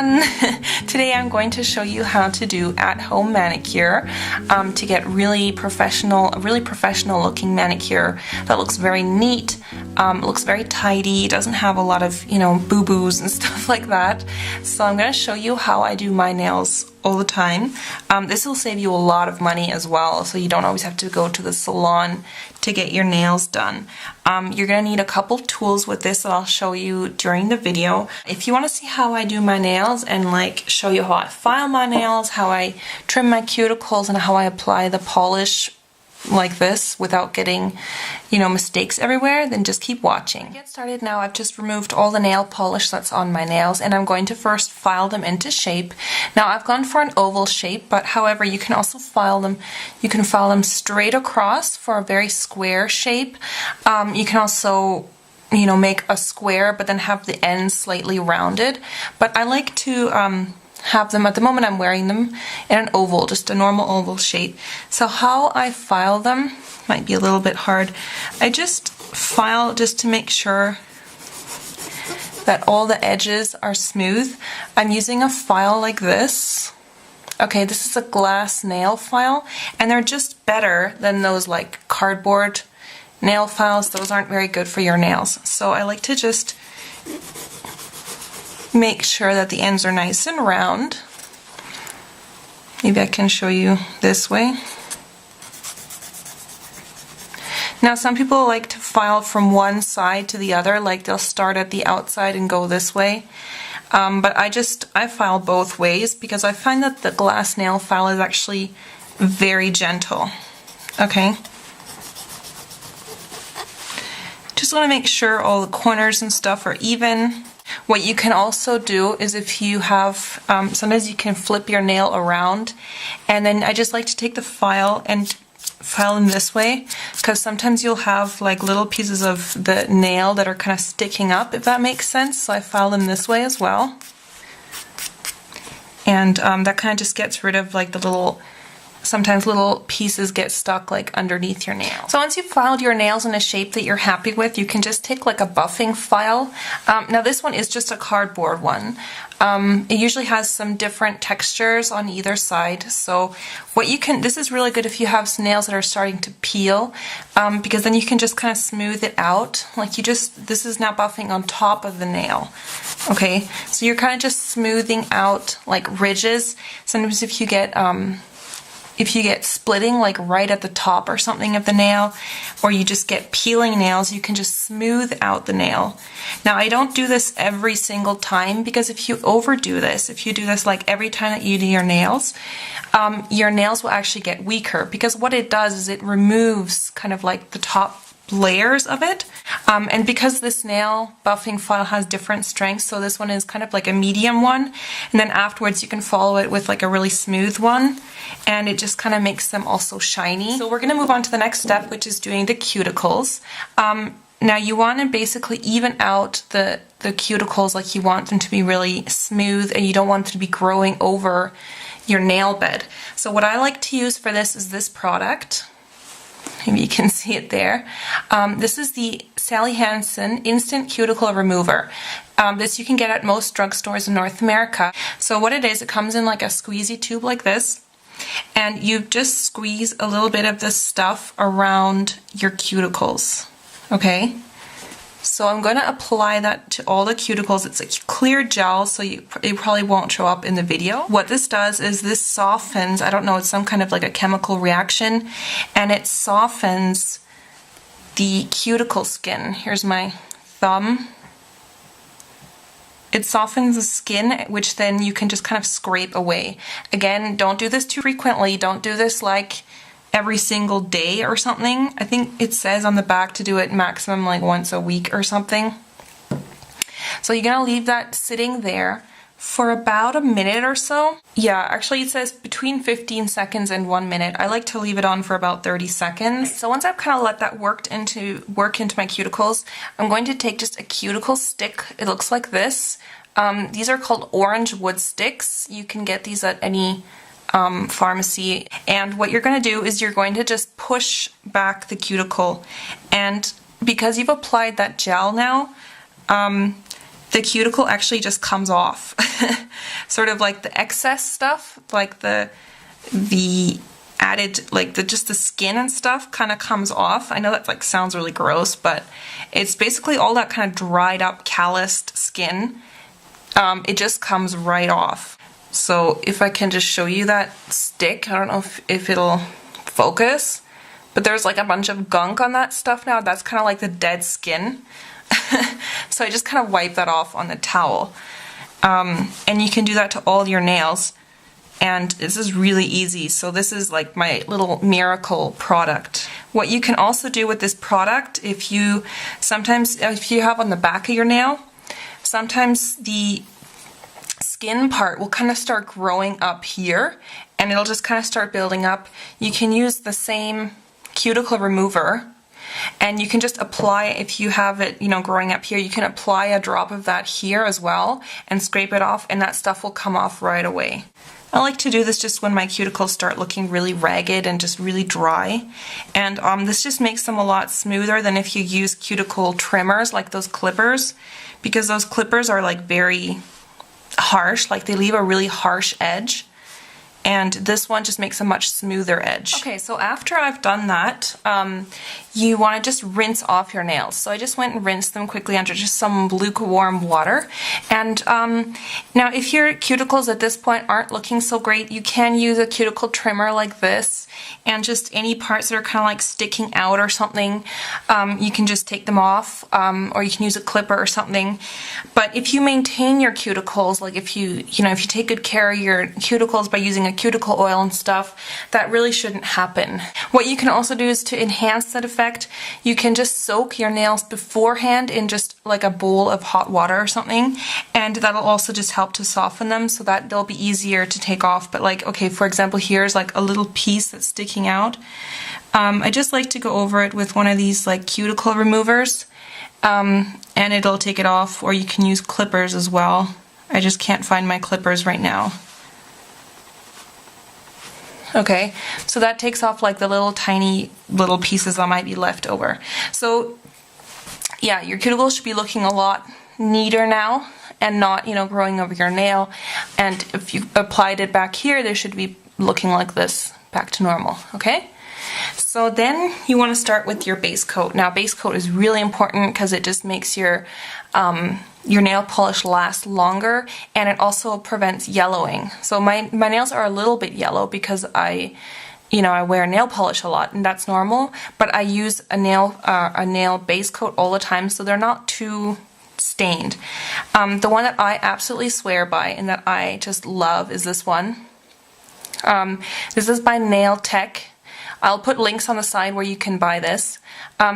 everyone! Today I'm going to show you how to do at-home manicure to get a really professional looking manicure that looks very neat, looks very tidy, doesn't have a lot of, boo-boos and stuff like that. So I'm going to show you how I do my nails all the time. This will save you a lot of money as well, so you don't always have to go to the salon to get your nails done. You're going to need a couple tools with this that I'll show you during the video. If you want to see how I do my nails and show you how I file my nails, how I trim my cuticles, and how I apply the polish like this without getting, mistakes everywhere, then just keep watching. To get started now, I've just removed all the nail polish that's on my nails, and I'm going to first file them into shape. Now I've gone for an oval shape, but however, you can also file them. You can file them straight across for a very square shape. You can also make a square but then have the ends slightly rounded. But I like to have them, at the moment I'm wearing them in an oval, just a normal oval shape. So how I file them might be a little bit hard. I just file just to make sure that all the edges are smooth. I'm using a file like this. Okay, this is a glass nail file, and they're just better than those cardboard nail files. Those aren't very good for your nails. So I like to just make sure that the ends are nice and round. Maybe I can show you this way. Now some people like to file from one side to the other, they'll start at the outside and go this way. But I file both ways because I find that the glass nail file is actually very gentle. Okay. Just want to make sure all the corners and stuff are even. What you can also do is if you have, sometimes you can flip your nail around, and then I just like to take the file and file them this way, because sometimes you'll have little pieces of the nail that are kind of sticking up, if that makes sense. So I file them this way as well. And that kind of just gets rid of sometimes little pieces get stuck underneath your nail. So once you've filed your nails in a shape that you're happy with, you can just take a buffing file. Now this one is just a cardboard one. It usually has some different textures on either side. So this is really good if you have some nails that are starting to peel, because then you can just kind of smooth it out. This is now buffing on top of the nail. Okay, so you're kind of just smoothing out ridges. Sometimes if you get splitting right at the top or something of the nail, or you just get peeling nails, you can just smooth out the nail. Now I don't do this every single time, because if you overdo this, if you do this every time that you do your nails will actually get weaker, because what it does is it removes kind of the top layers of it. And because this nail buffing file has different strengths, so this one is kind of a medium one, and then afterwards you can follow it with a really smooth one, and it just kind of makes them also shiny. So we're going to move on to the next step, which is doing the cuticles. Now you want to basically even out the cuticles, you want them to be really smooth, and you don't want them to be growing over your nail bed. So what I like to use for this is this product. Maybe you can see it there. This is the Sally Hansen Instant Cuticle Remover. This you can get at most drugstores in North America. So what it is, it comes in a squeezy tube like this, and you just squeeze a little bit of this stuff around your cuticles. Okay? So I'm going to apply that to all the cuticles. It's a clear gel, so it probably won't show up in the video. What this does is this softens, I don't know, it's some kind of a chemical reaction, and it softens the cuticle skin. Here's my thumb. It softens the skin, which then you can just kind of scrape away. Again, don't do this too frequently. Don't do this every single day or something. I think it says on the back to do it maximum once a week or something. So you're gonna leave that sitting there for about a minute or so. Yeah, actually it says between 15 seconds and 1 minute. I like to leave it on for about 30 seconds. So once I've kind of let that work into my cuticles, I'm going to take just a cuticle stick. It looks like this. These are called orange wood sticks. You can get these at any pharmacy, and what you're going to do is you're going to just push back the cuticle, and because you've applied that gel now, the cuticle actually just comes off. Sort of like the excess stuff, like the added, like just the skin and stuff kind of comes off. I know that like sounds really gross, but it's basically all that kind of dried up, calloused skin. It just comes right off. So if I can just show you that stick, I don't know if it'll focus, but there's like a bunch of gunk on that stuff now. That's kind of like the dead skin. So I just kind of wipe that off on the towel. And you can do that to all your nails. And this is really easy. So this is like my little miracle product. What you can also do with this product, if you have on the back of your nail, sometimes the skin part will kind of start growing up here and it'll just kind of start building up. You can use the same cuticle remover and you can just apply, if you have it, you know, growing up here, you can apply a drop of that here as well and scrape it off, and that stuff will come off right away. I like to do this just when my cuticles start looking really ragged and just really dry. And this just makes them a lot smoother than if you use cuticle trimmers like those clippers, because those clippers are like very harsh, like they leave a really harsh edge. And this one just makes a much smoother edge. Okay, so after I've done that, you want to just rinse off your nails. So I just went and rinsed them quickly under just some lukewarm water. And now if your cuticles at this point aren't looking so great, you can use a cuticle trimmer like this, and just any parts that are kind of like sticking out or something, you can just take them off, or you can use a clipper or something. But if you maintain your cuticles, like if you take good care of your cuticles by using a cuticle oil and stuff, that really shouldn't happen. What you can also do is to enhance that effect, you can just soak your nails beforehand in just like a bowl of hot water or something, and that'll also just help to soften them so that they'll be easier to take off. But like, okay, for example, here's like a little piece that's sticking out. I just like to go over it with one of these like cuticle removers, and it'll take it off, or you can use clippers as well. I just can't find my clippers right now. Okay, so that takes off like the little tiny little pieces that might be left over. So yeah, your cuticles should be looking a lot neater now and not, you know, growing over your nail. And if you applied it back here, they should be looking like this, back to normal, okay? So then you want to start with your base coat. Now base coat is really important because it just makes your nail polish last longer, and it also prevents yellowing. So my nails are a little bit yellow because I wear nail polish a lot, and that's normal, but I use a nail base coat all the time, so they're not too stained. The one that I absolutely swear by and that I just love is this one. This is by Nail Tech. I'll put links on the side where you can buy this.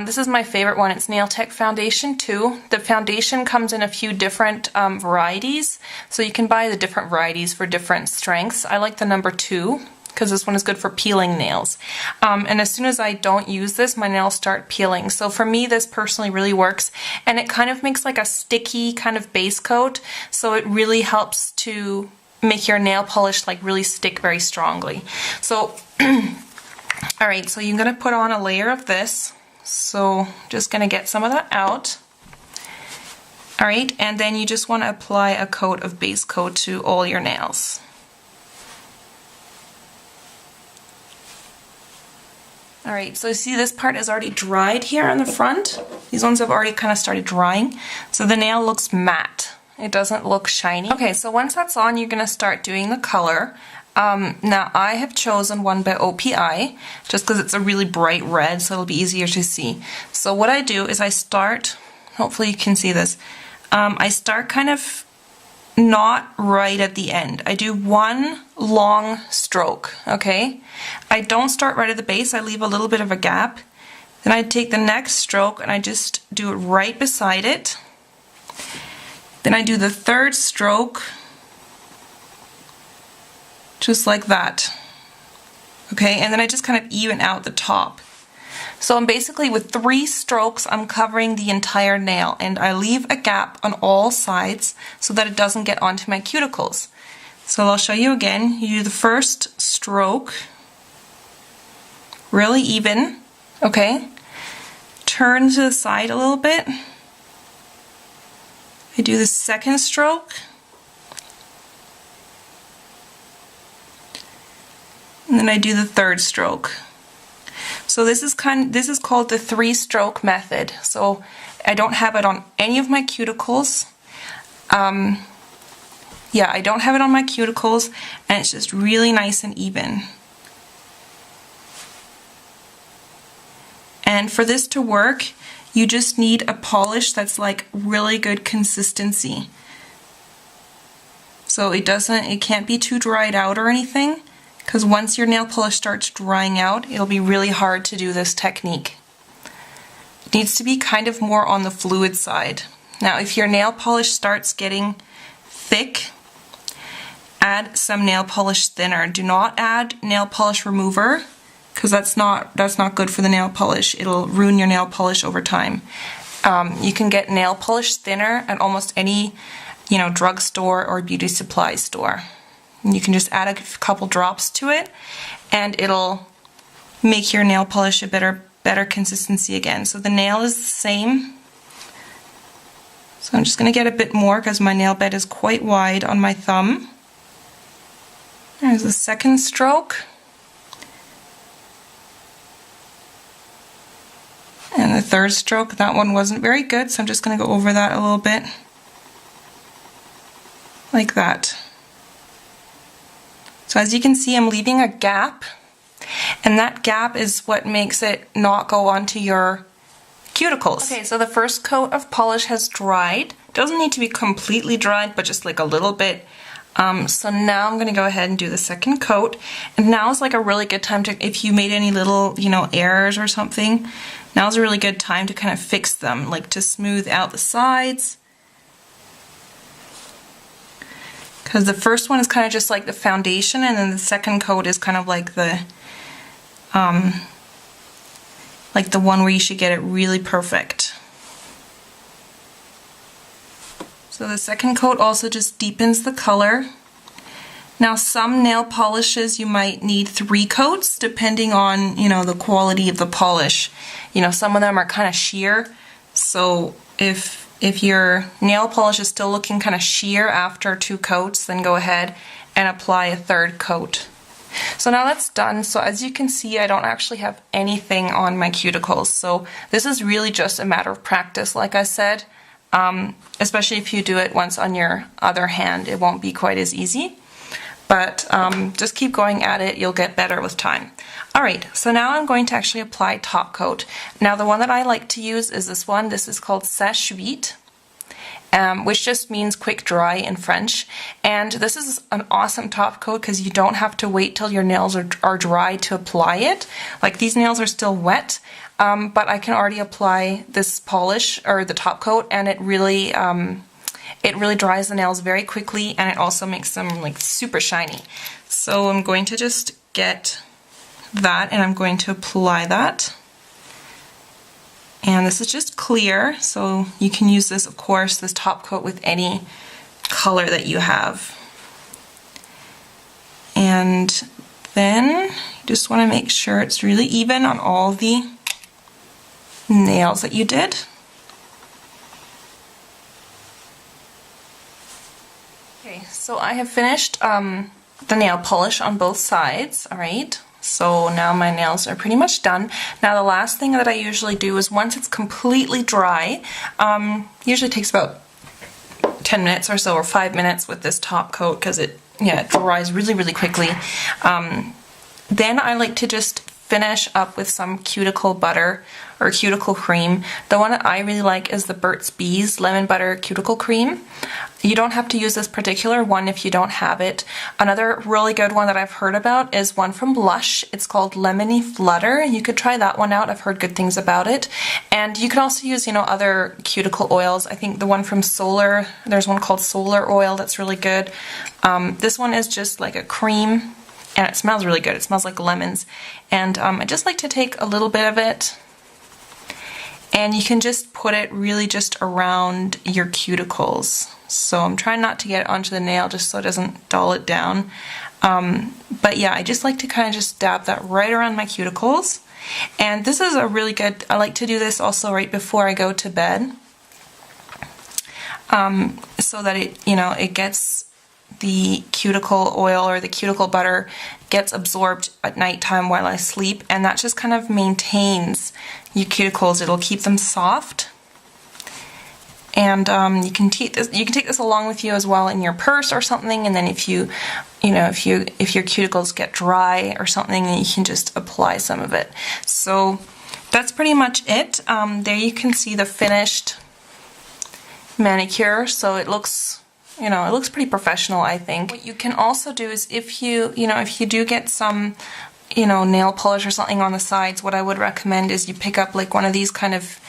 This is my favorite one. It's Nail Tech Foundation 2. The foundation comes in a few different varieties, so you can buy the different varieties for different strengths. I like the number 2 because this one is good for peeling nails. And as soon as I don't use this, my nails start peeling. So for me, this personally really works, and it kind of makes like a sticky kind of base coat, so it really helps to make your nail polish like really stick very strongly. So alright, so you're going to put on a layer of this. So just going to get some of that out. Alright, and then you just want to apply a coat of base coat to all your nails. Alright, so you see this part is already dried here on the front. These ones have already kind of started drying. So the nail looks matte. It doesn't look shiny. Okay, so once that's on, you're going to start doing the color. Now I have chosen one by OPI just because it's a really bright red, so it'll be easier to see. So what I do is I start, hopefully you can see this, I start kind of not right at the end. I do one long stroke, okay? I don't start right at the base, I leave a little bit of a gap. Then I take the next stroke and I just do it right beside it. Then I do the third stroke, just like that. Okay, and then I just kind of even out the top. So I'm basically, with 3 strokes, I'm covering the entire nail, and I leave a gap on all sides so that it doesn't get onto my cuticles. So I'll show you again. You do the first stroke, really even, okay? Turn to the side a little bit, I do the second stroke. And then I do the third stroke. So this is called the 3-stroke method. So I don't have it on any of my cuticles. Yeah, I don't have it on my cuticles, and it's just really nice and even. And for this to work, you just need a polish that's like really good consistency. So it can't be too dried out or anything, because once your nail polish starts drying out, it'll be really hard to do this technique. It needs to be kind of more on the fluid side. Now, if your nail polish starts getting thick, add some nail polish thinner. Do not add nail polish remover, because that's not good for the nail polish. It'll ruin your nail polish over time. You can get nail polish thinner at almost any, drugstore or beauty supply store. And you can just add a couple drops to it, and it'll make your nail polish a better consistency again. So the nail is the same. So I'm just going to get a bit more because my nail bed is quite wide on my thumb. There's the second stroke. And the third stroke, that one wasn't very good, so I'm just going to go over that a little bit. Like that. So as you can see, I'm leaving a gap, and that gap is what makes it not go onto your cuticles. Okay, so the first coat of polish has dried. Doesn't need to be completely dried, but just like a little bit. So now I'm going to go ahead and do the second coat, and now is like a really good time to, if you made any little, errors or something, now is a really good time to kind of fix them, like to smooth out the sides. Because the first one is kind of just like the foundation, and then the second coat is kind of like the one where you should get it really perfect. So the second coat also just deepens the color. Now some nail polishes you might need 3 coats depending on, the quality of the polish. Some of them are kind of sheer, so if your nail polish is still looking kind of sheer after 2 coats, then go ahead and apply a 3rd coat. So now that's done. So as you can see, I don't actually have anything on my cuticles. So this is really just a matter of practice, like I said. Especially if you do it once on your other hand, it won't be quite as easy. But just keep going at it, you'll get better with time. Alright, so now I'm going to actually apply top coat. Now the one that I like to use is this one. This is called Sèche Vite, which just means quick dry in French. And this is an awesome top coat because you don't have to wait till your nails are dry to apply it. Like these nails are still wet, but I can already apply this polish or the top coat, and it really dries the nails very quickly, and it also makes them like super shiny. So I'm going to just get that, and I'm going to apply that. And this is just clear, so you can use this, of course, this top coat with any color that you have. And then you just want to make sure it's really even on all the nails that you did. Okay, so I have finished the nail polish on both sides, alright? So now my nails are pretty much done. Now the last thing that I usually do is once it's completely dry, usually takes about 10 minutes or so, or 5 minutes with this top coat, because it dries really quickly. Then I like to just finish up with some cuticle butter or cuticle cream. The one that I really like is the Burt's Bees Lemon Butter Cuticle Cream. You don't have to use this particular one if you don't have it. Another really good one that I've heard about is one from Lush. It's called Lemony Flutter. You could try that one out. I've heard good things about it. And you can also use, other cuticle oils. I think the one from Solar, there's one called Solar Oil that's really good. This one is just like a cream, and it smells really good. It smells like lemons. And I just like to take a little bit of it, and you can just put it really just around your cuticles. So I'm trying not to get it onto the nail just so it doesn't dull it down. But yeah, I just like to kind of just dab that right around my cuticles. And this is a really good, I like to do this also right before I go to bed. so that it gets the cuticle oil or the cuticle butter gets absorbed at nighttime while I sleep, and that just kind of maintains your cuticles. It'll keep them soft. And you can take this along with you as well in your purse or something, and then if your cuticles get dry or something, then you can just apply some of it. So that's pretty much it. There you can see the finished manicure. So it looks, it looks pretty professional, I think. What you can also do is if you do get some, nail polish or something on the sides, what I would recommend is you pick up like one of these kind of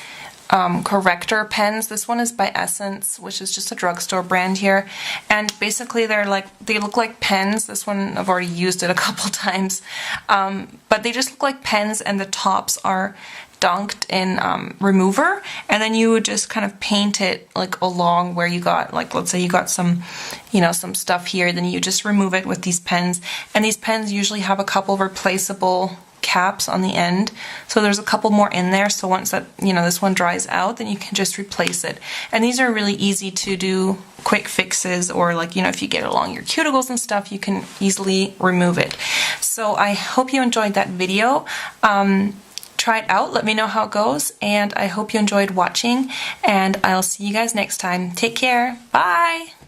corrector pens. This one is by Essence, which is just a drugstore brand here, and basically they look like pens. This one I've already used it a couple times, but they just look like pens, and the tops are dunked in remover, and then you would just kind of paint it like along where you got, like, let's say you got some some stuff here, then you just remove it with these pens, and these pens usually have a couple replaceable caps on the end, so there's a couple more in there, so once that this one dries out, then you can just replace it. And these are really easy to do quick fixes, or like if you get along your cuticles and stuff, you can easily remove it. So I hope you enjoyed that video. Try it out, let me know how it goes, and I hope you enjoyed watching, and I'll see you guys next time. Take care, bye!